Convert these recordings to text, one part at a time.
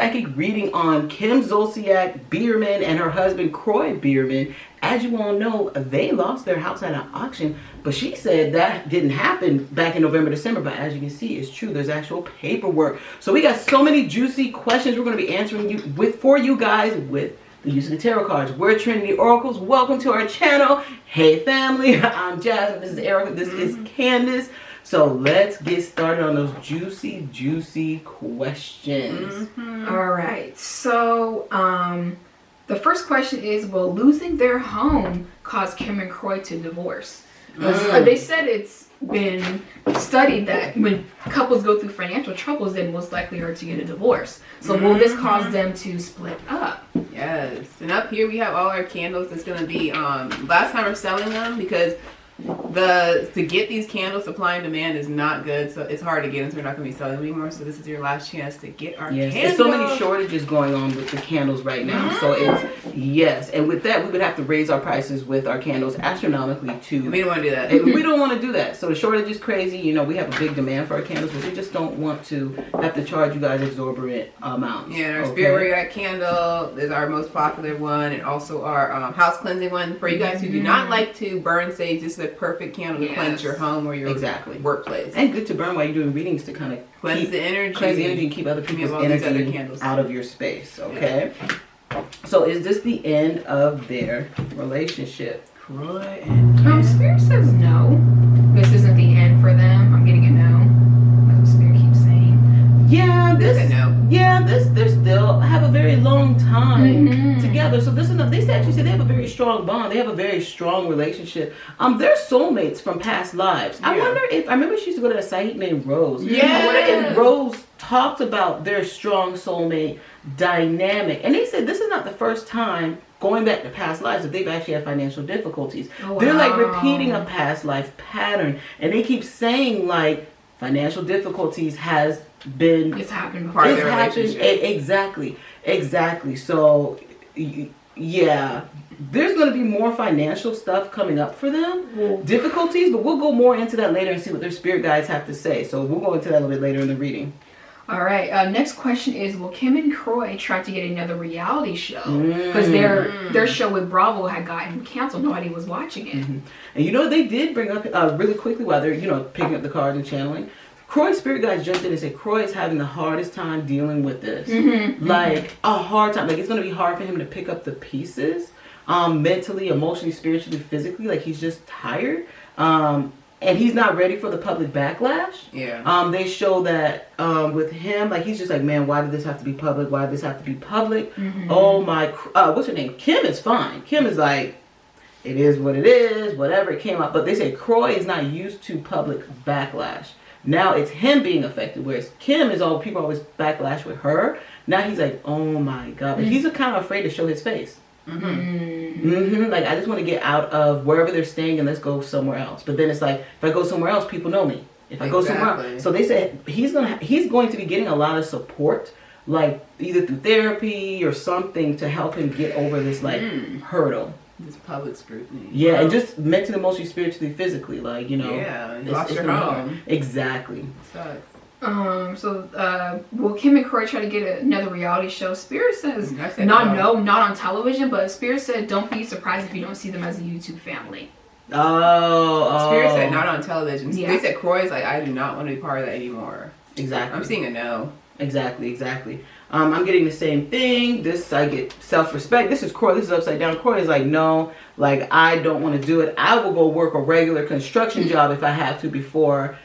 psychic reading on Kim Zolciak Bierman and her husband Kroy Bierman. As you all know, they lost their house at an auction, but she said that didn't happen back in November, December. But as you can see, it's true. There's actual paperwork. So we got so many juicy questions we're going to be answering for you guys with the use of the tarot cards. We're Trinity Oracles. Welcome to our channel. Hey family, I'm Jasmine. This is Erica. This is Candace. So let's get started on those juicy questions. All right. So the first question is, will losing their home cause Kim and Kroy to divorce? They said it's been studied that when couples go through financial troubles, they most likely are to get a divorce. So will this cause them to split up? Yes. And up here we have all our candles. It's going to be last time we're selling them because to get these candles, supply and demand is not good, so it's hard to get them, so we're not going to be selling them anymore. So this is your last chance to get our candles. There's so many shortages going on with the candles right now. So it's and with that we would have to raise our prices with our candles astronomically too. And we don't want to do that. We don't want to do that. So the shortage is crazy. You know, we have a big demand for our candles, but we just don't want to have to charge you guys exorbitant amounts. Yeah, and our Spirit Reunite candle is our most popular one, and also our house cleansing one for you guys who do not like to burn sage. This is a perfect candle to cleanse your home or your workplace. And good to burn while you're doing readings to kind of cleanse the energy and keep other people's energy out of your space. Okay. So is this the end of their relationship? Kroy and Kim. Spirit says no. This isn't the end for them. I'm getting a no. Like Spirit keeps saying. Yeah, they still have a very long time together. So this is they actually say they have a very strong bond. They have a very strong relationship. They're soulmates from past lives. I wonder if I remember she used to go to a psychic named Rose. I wonder if Rose talked about their strong soulmate dynamic. And they said this is not the first time going back to past lives that they've actually had financial difficulties. They're like repeating a past life pattern, and they keep saying like financial difficulties has been happened part of their relationship. Exactly. So yeah, there's going to be more financial stuff coming up for them, difficulties, but we'll go more into that later and see what their spirit guides have to say. So we'll go into that a little bit later in the reading. All right. Next question is, will Kim and Kroy try to get another reality show? Because their show with Bravo had gotten canceled. Nobody was watching it. And you know, they did bring up really quickly while they're picking up the cards and channeling. Kroy's spirit guides jumped in and said Kroy is having the hardest time dealing with this. Like a hard time. Like it's going to be hard for him to pick up the pieces, mentally, emotionally, spiritually, physically. Like he's just tired. And he's not ready for the public backlash. They show that with him, like he's just like, man, why did this have to be public? Why did this have to be public? Oh my, what's her name? Kim is fine. Kim is like, it is what it is, whatever it came up. But they say Kroy is not used to public backlash. Now it's him being affected, whereas Kim is people always backlash with her. Now he's like, oh my God. But he's kind of afraid to show his face. Like I just want to get out of wherever they're staying and let's go somewhere else. But then it's like, if I go somewhere else, people know me. If I go somewhere else, so they said he's going to be getting a lot of support, like either through therapy or something to help him get over this like hurdle. This public scrutiny. Yeah, and just mentally, emotionally, spiritually, physically, like you lost your home. Exactly. Sucks. So will Kim and Kroy try to get another reality show? Spirit says not on television, but Spirit said don't be surprised if you don't see them as a YouTube family. Spirit said not on television. Yeah. They said Kroy's like, I do not want to be part of that anymore. Exactly. I'm seeing a no. Exactly. I'm getting the same thing. I get self-respect. This is Kroy. This is upside down. Kroy is like, no, like I don't want to do it. I will go work a regular construction job if I have to before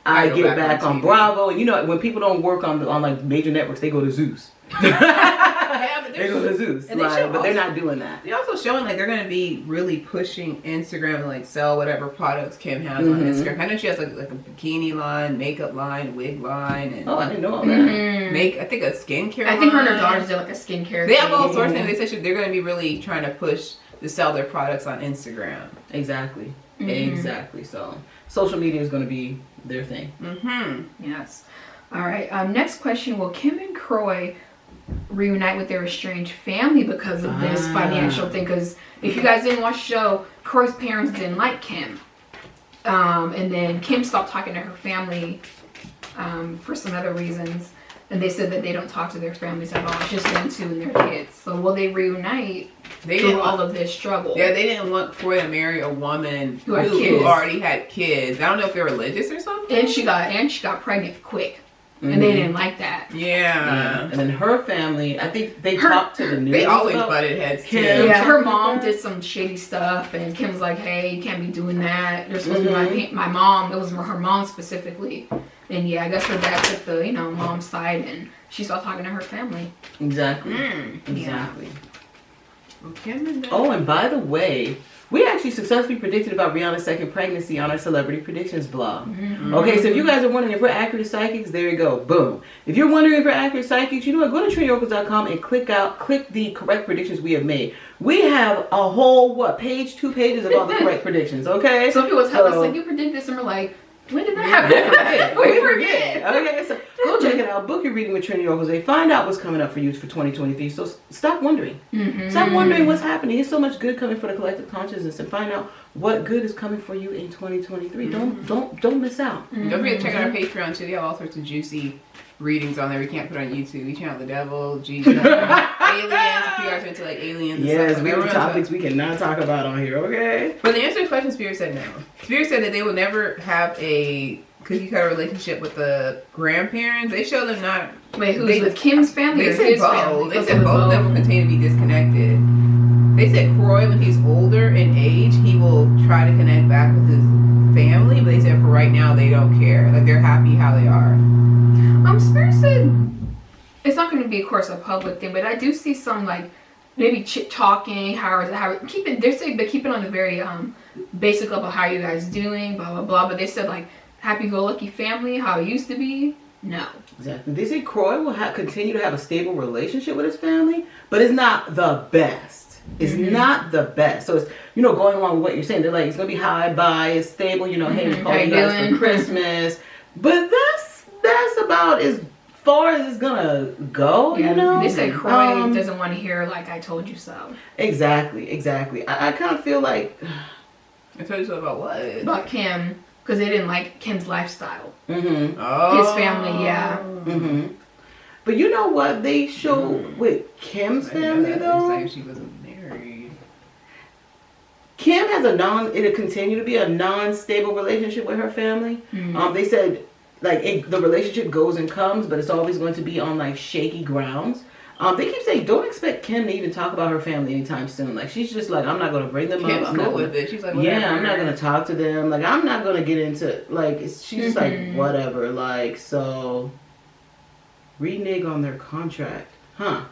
I get back on Bravo. And when people don't work on like major networks, they go to Zeus. They go to Zeus, but they're not doing that. They're also showing like they're going to be really pushing Instagram and like sell whatever products Kim has on Instagram. I know she has like a bikini line, makeup line, wig line, and I didn't know all that. I think a skincare. I think her and her daughters did like a skincare. They have all sorts of things. They said they're going to be really trying to push to sell their products on Instagram. Exactly. So social media is going to be their thing. Yes. All right. Next question: will Kim and Kroy reunite with their estranged family because of this financial thing? Because if you guys didn't watch the show, Kroy's parents didn't like Kim, and then Kim stopped talking to her family for some other reasons. and they said that they don't talk to their families at all. It's just them two and their kids. So will they reunite through all of this struggle? Yeah, they didn't want Kroy to marry a woman who kids. already had kids. I don't know if they're religious or something. And she got pregnant quick. And they didn't like that. Yeah. And then her family, I think they talked to the news. They always butted heads too. Yeah, her mom did some shady stuff, and Kim was like, "Hey, you can't be doing that. You're supposed to be my mom." It was her mom specifically. And yeah, I guess her dad took the mom's side, and she started talking to her family. Exactly. Exactly. Yeah. Oh, and by the way, we actually successfully predicted about Rihanna's second pregnancy on our celebrity predictions blog. Okay, so if you guys are wondering if we're accurate psychics, there you go. Boom. If you're wondering if we're accurate psychics, you know what? Go to TrinityOracles.com and click the correct predictions we have made. We have a whole, 2 pages of all the correct predictions, okay? Some people tell us, like, you predict this, and we're like, when did that happen? We forget. Okay, so go check it out. Book your reading with Trinity Oracles. They find out what's coming up for you for 2023. So stop wondering. Stop wondering what's happening. There's so much good coming for the collective consciousness, and find out what good is coming for you in 2023. Don't miss out. Don't forget to check out our Patreon too. They have all sorts of juicy readings on there. We can't put on YouTube. We channel the devil, Jesus, aliens. If you guys are into like aliens. Yes, we have topics we cannot talk about on here. Okay. But the answer to the question, Spirit said no. Spirit said that they will never have a cookie cutter relationship with the grandparents. They show them not. Wait, who's with Kim's family? They said both. They said both of them will continue to be disconnected. They said Kroy, when he's older in age, he will try to connect back with his family. But they said for right now, they don't care. Like they're happy how they are. Spirit said it's not going to be, of course, a public thing, but I do see some like maybe talking. Keep it. They say, but keep it on a very basic level. How are you guys doing? Blah blah blah. But they said like happy-go-lucky family, how it used to be. No. Exactly. They say Kroy will continue to have a stable relationship with his family, but it's not the best. It's not the best. So it's going along with what you're saying. They're like it's gonna be high by, it's stable. Hey, we call you guys for Christmas, but that's about as far as it's gonna go, They say Kroy doesn't want to hear like I told you so. Exactly. I kind of feel like I told you so about what? About Kim, because they didn't like Kim's lifestyle. Oh. His family, yeah. But you know what they show with Kim's family though? Like she wasn't married. Kim has it'll continue to be a non-stable relationship with her family. They said the relationship goes and comes, but it's always going to be on like shaky grounds. They keep saying don't expect Kim to even talk about her family anytime soon. Like she's just like I'm not going to bring them Kim's up. cool with it. She's like whatever. Yeah, I'm not going to talk to them. Like I'm not going to get into she's just like whatever. Like so renege on their contract, huh?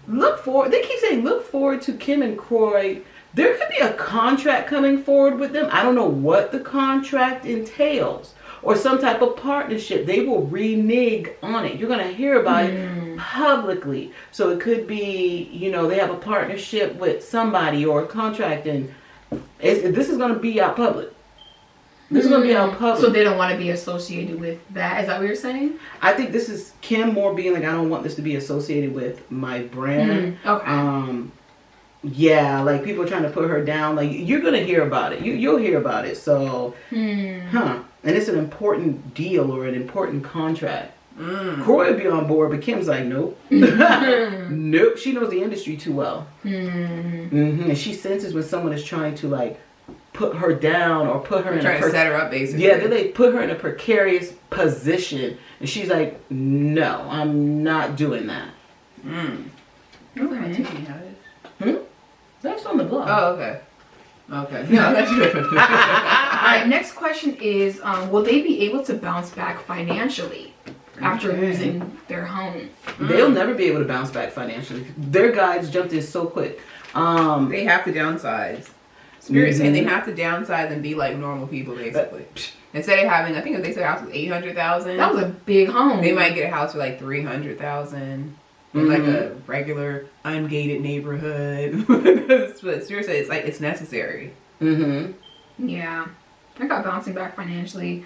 They keep saying look forward to Kim and Kroy. There could be a contract coming forward with them. I don't know what the contract entails. Or some type of partnership. They will renege on it. You're going to hear about it publicly. So it could be, they have a partnership with somebody or a contract, and this is going to be out public. This is going to be out public. So they don't want to be associated with that. Is that what you're saying? I think this is Kim more being like, I don't want this to be associated with my brand. Okay. Yeah, like people are trying to put her down. Like you're going to hear about it. You'll hear about it. So, And it's an important deal or an important contract. Kroy would be on board, but Kim's like, nope. Nope. She knows the industry too well. And she senses when someone is trying to like put her down or put her trying to set her up basically. Yeah, they put her in a precarious position. And she's like, no, I'm not doing that. Okay. That's on the blog. Oh, okay. Okay. No, that's good. All right, next question is, will they be able to bounce back financially after losing their home? They'll never be able to bounce back financially. Their guides jumped in so quick. They have to downsize. Spirit saying they have to downsize and be like normal people, basically. Instead of having, I think they said a house was $800,000. That was a big home. They might get a house for like $300,000. In like a regular ungated neighborhood. But seriously, it's like it's necessary. Yeah, I got bouncing back financially.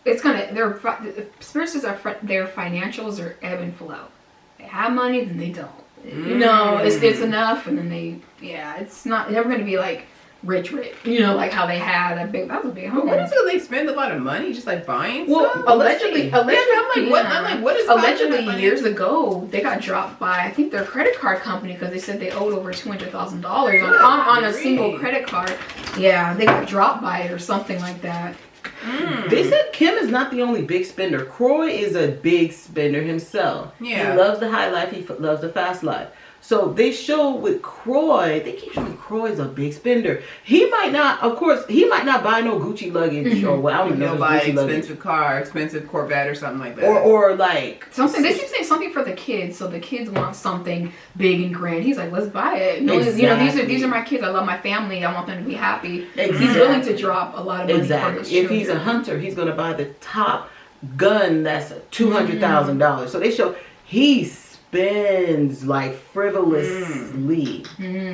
It's gonna their spirits are their financials are ebb and flow. They have money, then they don't. It's enough, and then it's not never gonna be like rich. You know, like how they had that was a big home. What is it? They spend a lot of money just like buying Well, stuff? allegedly, Yeah, I'm like, what? yeah. I'm like, what is allegedly years ago they got dropped by I think their credit card company because they said they owed over $200,000 on a single credit card. Yeah, they got dropped by it or something like that. They said Kim is not the only big spender. Kroy is a big spender himself. Yeah. He loves the high life. He loves the fast life. So they show with Kroy, they keep showing Kroy is a big spender. He might not, of course, he might not buy no Gucci luggage or well, I don't even know He'll if buy it's Gucci expensive luggage. car, expensive Corvette or something like that. Or like Something they keep saying something for the kids, so the kids want something big and grand. He's like, let's buy it. Exactly. You know, these are my kids. I love my family. I want them to be happy. Exactly. He's willing to drop a lot of money for exactly. his If children. he's a hunter, he's gonna buy the top gun that's $200,000. So they show he spends like frivolously.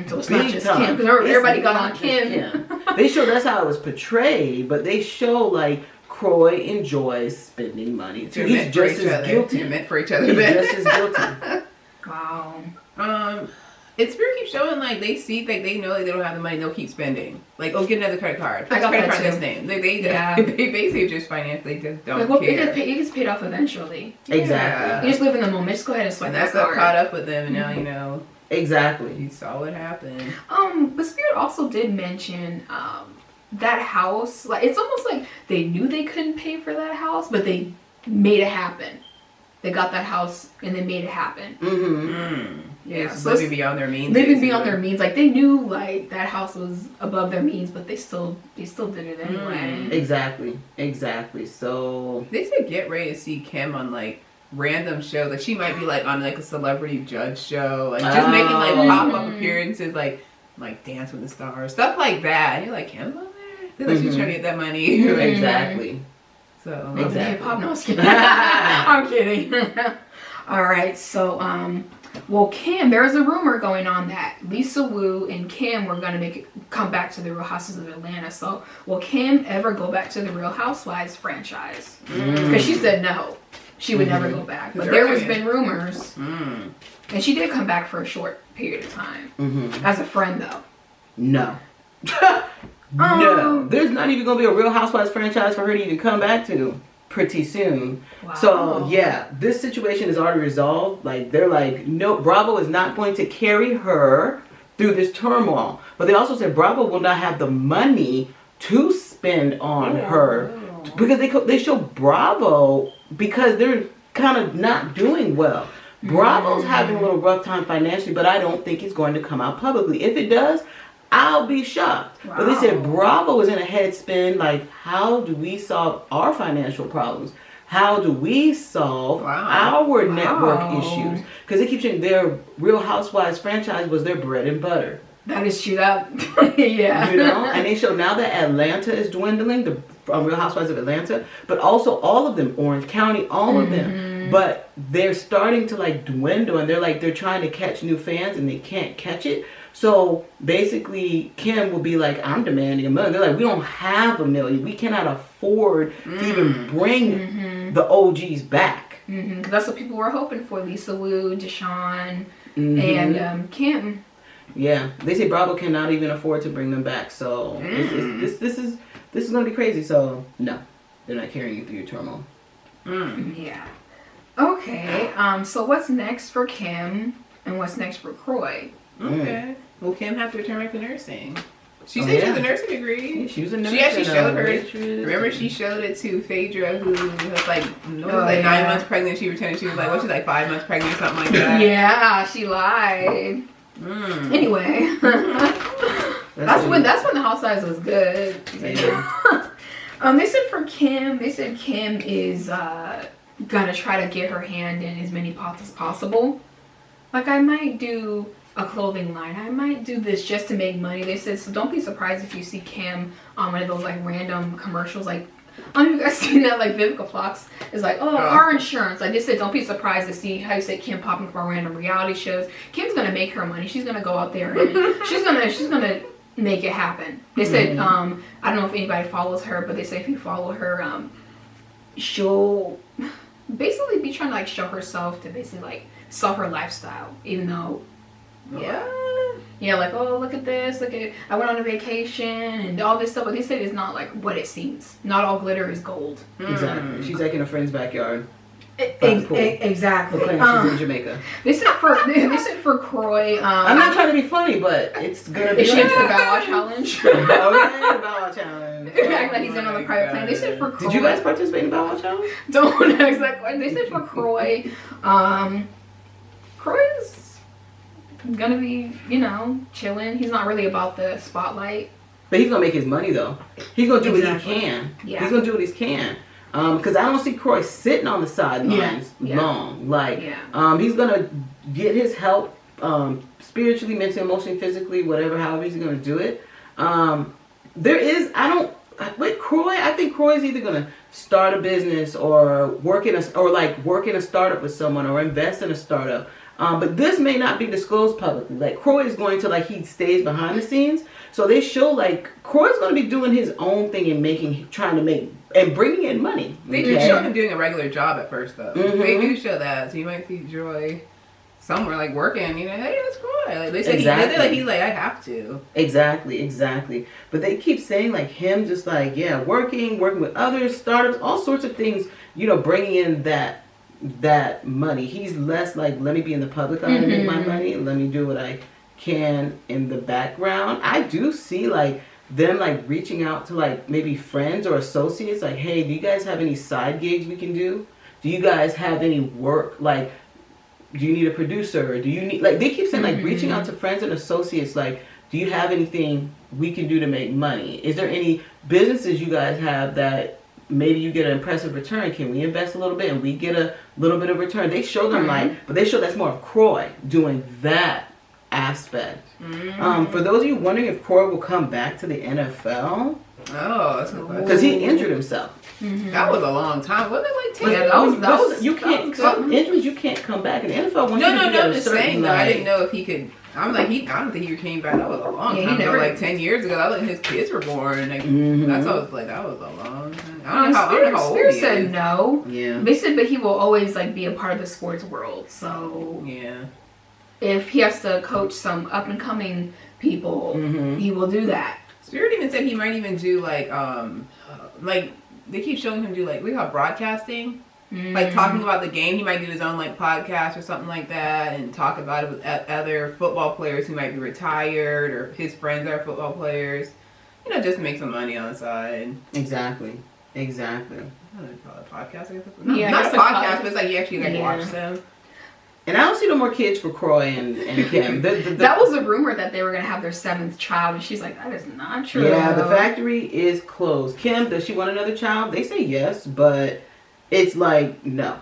So it's Big not just time. Kim, because everybody It's got not on just Kim. They show that's how it was portrayed, but they show like Kroy enjoys spending money too. They're He's meant for just each as other. guilty. They're meant for each other. He's just as guilty. Wow. It's Spirit keeps showing like they see like they know like they don't have the money, they'll keep spending. Like, oh, get another credit card. I got credit that card in too. this name. They Yeah. they basically just financially just don't Like, well, care. it gets paid off eventually. Exactly. You just live in the moment. Just go ahead and swipe And that that's what card. caught up with them, and now you know Exactly. you saw what happened. But Spirit also did mention that house. Like, it's almost like they knew they couldn't pay for that house, but they made it happen. They got that house and they made it happen. Yeah, It's so living beyond their means. living basically. beyond their means. Like, they knew like that house was above their means, but they still did it anyway. Exactly. So They said get ready to see Kim on like random shows. Like she might be like on like a celebrity judge show, like just making like pop up appearances, like Dance with the Stars, stuff like that. And you're like, Kim's on there? They're like she's trying to get that money. Like, exactly. So Exactly. Hip hop? No, I was kidding. I'm kidding. All right, so well, Kim, there's a rumor going on that Lisa Wu and Kim were gonna come back to the Real Housewives of Atlanta. So will Kim ever go back to the Real Housewives franchise? Because she said no, she would never go back. But there has been rumors, and she did come back for a short period of time as a friend, though. No. No. There's not even gonna be a Real Housewives franchise for her to even come back to pretty soon. Wow. So yeah, this situation is already resolved. Like they're like, no, Bravo is not going to carry her through this turmoil. But they also said Bravo will not have the money to spend on her because they show Bravo because they're kind of not doing well. Bravo's having a little rough time financially, but I don't think it's going to come out publicly. If it does, I'll be shocked. But they said Bravo is in a head spin, like, how do we solve our financial problems? How do we solve our network issues? Because they keep saying their Real Housewives franchise was their bread and butter. That is true. That yeah. You know? And they show now that Atlanta is dwindling, the Real Housewives of Atlanta, but also all of them, Orange County, all of them. But they're starting to like dwindle, and they're trying to catch new fans, and they can't catch it. So basically, Kim will be like, I'm demanding $1 million. They're like, we don't have $1 million. We cannot afford to even bring the OGs back. Because that's what people were hoping for. Lisa Wu, Deshaun, and Kim. Yeah, they say Bravo cannot even afford to bring them back. So this is gonna be crazy. So no, they're not carrying you through your turmoil. Yeah. Okay. So what's next for Kim, and what's next for Kroy? Okay. Will Kim have to return back to nursing? She said she has a nursing degree. Yeah, she was a nurse. She actually showed her. waitress. Remember, she showed it to Phaedra, who was like 9 months pregnant. She pretended she was like, she's like 5 months pregnant or something like that. Yeah, she lied. Anyway, that's when the Housewives was good. Yeah. They said for Kim, Kim is gonna try to get her hand in as many pots as possible. Like, I might do a clothing line. I might do this just to make money. They said, so don't be surprised if you see Kim on one of those like random commercials. Like, I don't know if you guys seen that, like Vivica Fox is like, car insurance. Like, they said, don't be surprised to see how you say Kim popping up on random reality shows. Kim's gonna make her money. She's gonna go out there and she's gonna make it happen. They said, I don't know if anybody follows her, but they say if you follow her, she'll basically be trying to like show herself to basically like sell her lifestyle, even though Yeah, like, oh, look at this, I went on a vacation and all this stuff, but they said it's not like what it seems. Not all glitter is gold. Exactly. She's like in a friend's backyard. Exactly. She's in Jamaica. They said for Kroy. I'm not trying to be funny, but it's gonna be. Is she into the Bow Wow challenge? Okay, the Bow Wow challenge. Act like he's in on the private plane. They said for Kroy. Did you guys participate in the Bow Wow challenge? Don't ask that question. They said for Kroy. Kroy's gonna be, chilling. He's not really about the spotlight. But he's gonna make his money though. He's gonna do what he can. Yeah. He's gonna do what he can. Because I don't see Kroy sitting on the sidelines long. Like, he's gonna get his help spiritually, mentally, emotionally, physically, whatever, however he's gonna do it. With Kroy, I think Kroy's either gonna start a business or work in a startup with someone or invest in a startup. But this may not be disclosed publicly. Like, Kroy is going to, he stays behind the scenes. So they show, Kroy's going to be doing his own thing and trying to make, and bringing in money. They do show him doing a regular job at first, though. Mm-hmm. They do show that. So you might see Joy somewhere, working, hey, that's Kroy. They said exactly. he's like, I have to. Exactly. But they keep saying, him just, working with others, startups, all sorts of things, bringing in that money. He's less let me be in the public eye and make my money. Let me do what I can in the background. I do see them reaching out to maybe friends or associates, hey, do you guys have any side gigs we can do? Do you guys have any work? Do you need a producer? Do you need they keep saying reaching out to friends and associates, do you have anything we can do to make money? Is there any businesses you guys have that maybe you get an impressive return? Can we invest a little bit and we get a little bit of return? They show them but they show that's more of Kroy doing that aspect. For those of you wondering if Kroy will come back to the NFL, that's a good question. because he injured himself. That was a long time. Wasn't it 10 years? That was you can't some injuries you can't come back in the NFL. No, I'm just saying though. I didn't know if he could. I'm I don't think he came back. That was a long time ago, 10 years ago. That was when his kids were born. That's all. That was a long time. I don't know how old Spears he said is. no. Yeah. They said, but he will always be a part of the sports world. So yeah. If he has to coach some up and coming people, he will do that. Spirit even said he might even do they keep showing him do we call it broadcasting, talking about the game. He might do his own podcast or something like that, and talk about it with other football players who might be retired or his friends are football players. Just to make some money on the side. Exactly. I don't know, call it a podcast. I guess. Yeah, Not a podcast, but it's you actually watch them. And I don't see no more kids for Kroy and Kim. That was a rumor that they were going to have their 7th child, and she's like, that is not true. Yeah, the factory is closed. Kim, does she want another child? They say yes, but it's no.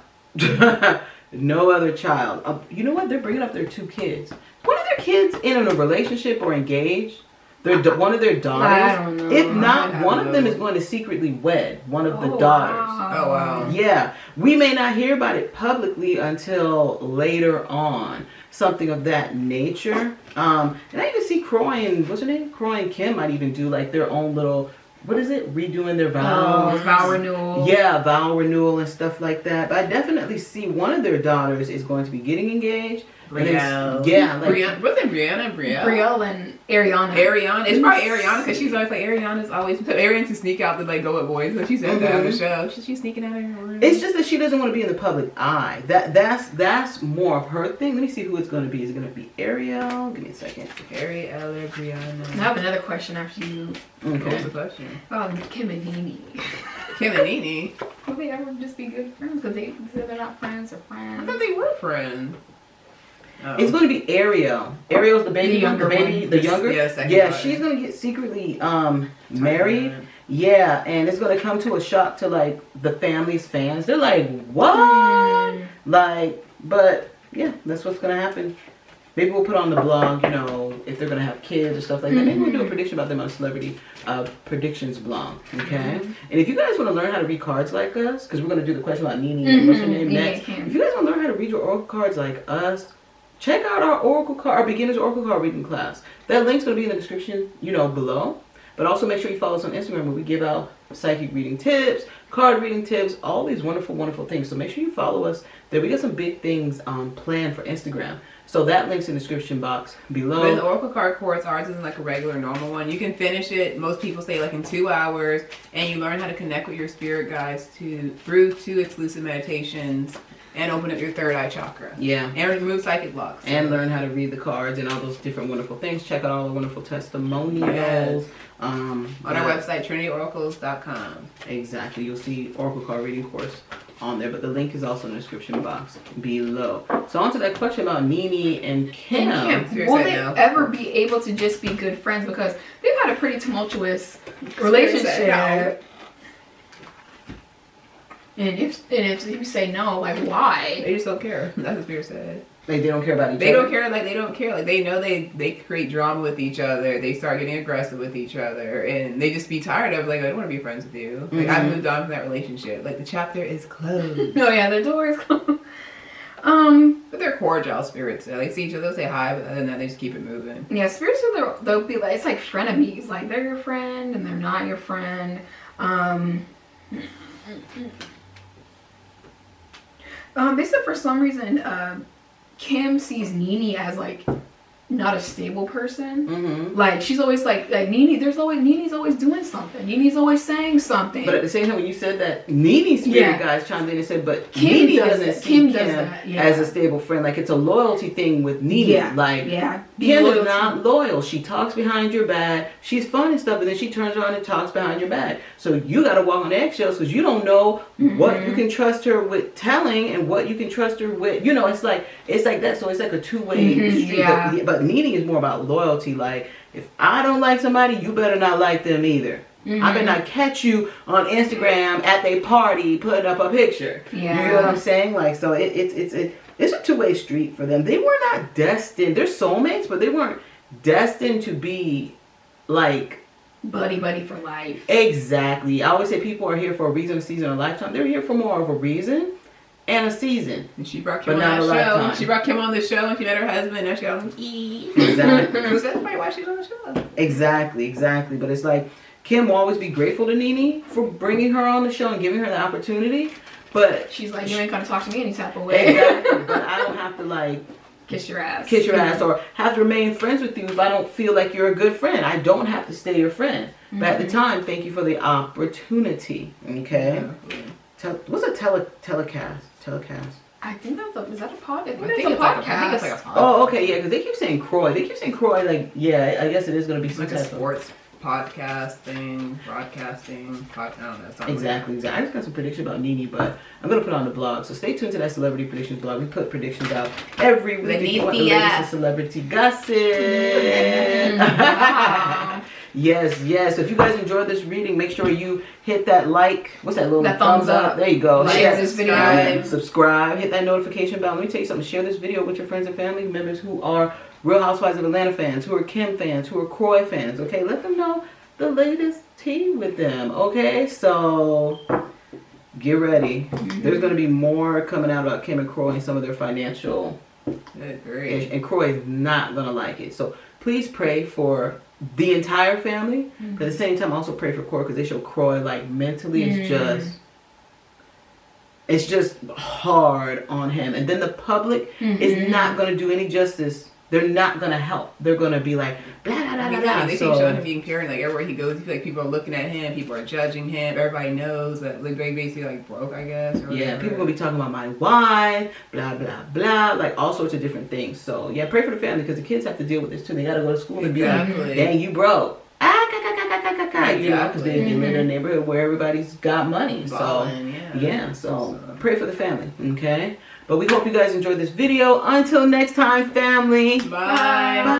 No other child. You know what? They're bringing up their 2 kids. One of their kids in a relationship or engaged. One of their daughters. I don't know. If not, one of them is going to secretly wed one of the daughters. Wow. Oh, wow. Yeah. We may not hear about it publicly until later on. Something of that nature. And I even see Kroy and, what's her name? Kroy and Kim might even do their own little, what is it? Redoing their vows. Vow renewal. Yeah, vow renewal and stuff like that. But I definitely see one of their daughters is going to be getting engaged. Brielle. Yeah. Was it Brianna? Brielle and Ariana. It's probably Ariana because she's always Ariana's always Ariana's to sneak out to go with boys. So she said that on the show. She's sneaking out of her room. It's just that she doesn't want to be in the public eye. That's more of her thing. Let me see who it's going to be. Is it going to be Ariel? Give me a second. Ariel or Brianna? I have another question after you. Okay. What's the question? Kim and Nene. Kim and Nene? Will they ever just be good friends? Because they're not friends or friends. I thought they were friends. Oh. It's going to be Ariel. Ariel's the baby, the younger. Yeah, she's going to get secretly married. Yeah, and it's going to come to a shock to the family's fans. They're like, what? But yeah, that's what's going to happen. Maybe we'll put on the blog, if they're going to have kids or stuff like that. Maybe we'll do a prediction about them on Celebrity Predictions blog, okay? And if you guys want to learn how to read cards like us, because we're going to do the question about Nene and what's her name next. If you guys want to learn how to read your oracle cards like us, check out our beginner's oracle card reading class. That link's going to be in the description, below. But also make sure you follow us on Instagram where we give out psychic reading tips, card reading tips, all these wonderful, wonderful things. So make sure you follow us. There we got some big things planned for Instagram. So that link's in the description box below. But in the Oracle card course, ours isn't like a regular normal one. You can finish it. Most people say like in 2 hours, and you learn how to connect with your spirit guides through 2 exclusive meditations, and open up your 3rd eye chakra. Yeah. And remove psychic blocks. And learn how to read the cards and all those different wonderful things. Check out all the wonderful testimonials. Yes. On our website, TrinityOracles.com. Exactly. You'll see Oracle card reading course on there, but the link is also in the description box below. So on to that question about Nene and Kim. Will they ever be able to just be good friends? Because they've had a pretty tumultuous relationship. And if you say no, like why? They just don't care. That's what Spirit said. Like they don't care about each other. They don't care. Like they don't care. Like they know they create drama with each other. They start getting aggressive with each other, and they just be tired of like I don't want to be friends with you. Like I've moved on from that relationship. Like the chapter is closed. Oh yeah, the door is closed. But they're cordial spirits. They see each other, they'll say hi, but other than that, they just keep it moving. Yeah, spirits they'll be like it's like frenemies. Like they're your friend and they're not your friend. They said for some reason, Kim sees Nene as like not a stable person. Like she's always like Nene. Nene's always doing something. Nene's always saying something. But at the same time, when you said that, Nene's spirit guys chimed in and said, "But Kim Nene doesn't see Kim that. as a stable friend. Like it's a loyalty thing with Nene. Kim is not loyal. She talks behind your back. She's fun and stuff, but then she turns around and talks behind your back. So you got to walk on eggshells because you don't know what you can trust her with telling and what you can trust her with. You know, it's like that. So it's like a two-way street. But Nene is more about loyalty. Like if I don't like somebody, you better not like them either. I better not catch you on Instagram at their party putting up a picture. You know what I'm saying? Like so it's a two-way street for them. They were not destined. They're soulmates, but they weren't destined to be like buddy for life. Exactly. I always say people are here for a reason, a season, a lifetime. They're here for more of a reason and a season. And she brought Kim on that show. Lifetime. She brought Kim on the show and she met her husband. Now she got on Exactly. So that's probably why she's on the show. Exactly. But it's like Kim will always be grateful to Nene for bringing her on the show and giving her the opportunity. But she's like, you ain't gonna talk to me any type of way. Exactly. But I don't have to like kiss your ass or have to remain friends with you if I don't feel like you're a good friend. I don't have to stay your friend. But at the time, thank you for the opportunity. Okay. What's a telecast? I think is that a podcast? I think it's like a podcast. Oh, okay, yeah, because they keep saying Kroy. Like, yeah, I guess it is going to be like a sports podcasting, broadcasting, I don't know. Exactly. I just got some predictions about Nene, but I'm going to put it on the blog. So stay tuned to that celebrity predictions blog. We put predictions out every week. If you want the latest in celebrity gossip. Yes. So if you guys enjoyed this reading, make sure you hit that like. What's that little thumbs up? There you go. Share this video. Subscribe. Hit that notification bell. Let me tell you something. Share this video with your friends and family members who are Real Housewives of Atlanta fans, who are Kim fans, who are Kroy fans. Okay, let them know the latest tea with them. Okay, so get ready. There's going to be more coming out about Kim and Kroy and some of their financial. Great. And Kroy is not going to like it. So please pray for the entire family, but at the same time also pray for Kroy because they show Kroy like mentally it's just hard on him, and then the public is not going to do any justice. They're not going to help. They're going to be like blah blah blah blah. They keep showing him being pure, like everywhere he goes, like people are looking at him, people are judging him. Everybody knows that like they basically like broke, I guess. Or yeah, people gonna be talking about my wife, blah blah blah, like all sorts of different things. So yeah, pray for the family because the kids have to deal with this too. They gotta go to school and be like, dang, you broke. You know, because they live in a neighborhood where everybody's got money. So pray for the family, okay? But we hope you guys enjoyed this video. Until next time, family. Bye.